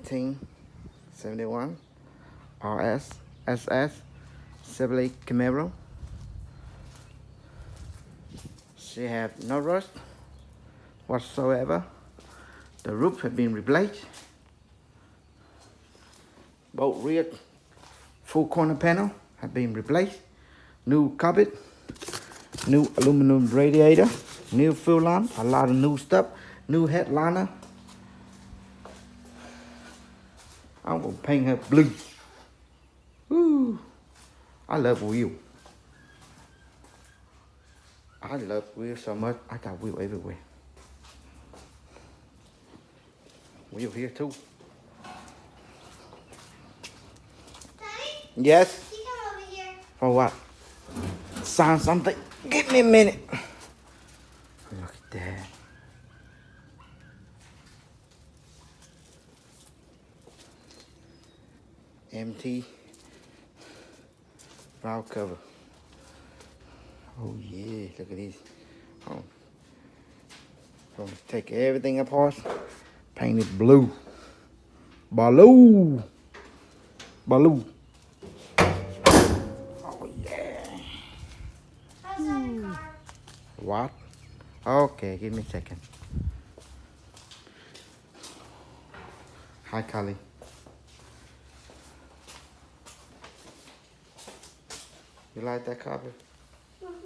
1971 RS SS Chevrolet Camaro. She have no rust whatsoever. The roof has been replaced. Both rear full corner panel have been replaced. New carpet, new aluminum radiator, new fuel line, a lot of new stuff, new headliner. I'm gonna paint her blue. Woo! I love wheel. I love wheel so much. I got wheel everywhere. Wheel here too. Daddy? Yes? You come over here. For what? Sign something? Give me a minute. Look at that. Empty valve cover. Oh yeah, look at these. Oh. Gonna take everything apart, paint it blue. Baloo. Baloo. Oh yeah. How's that car? What? Okay, give me a second. Hi, Kali. You like that carpet?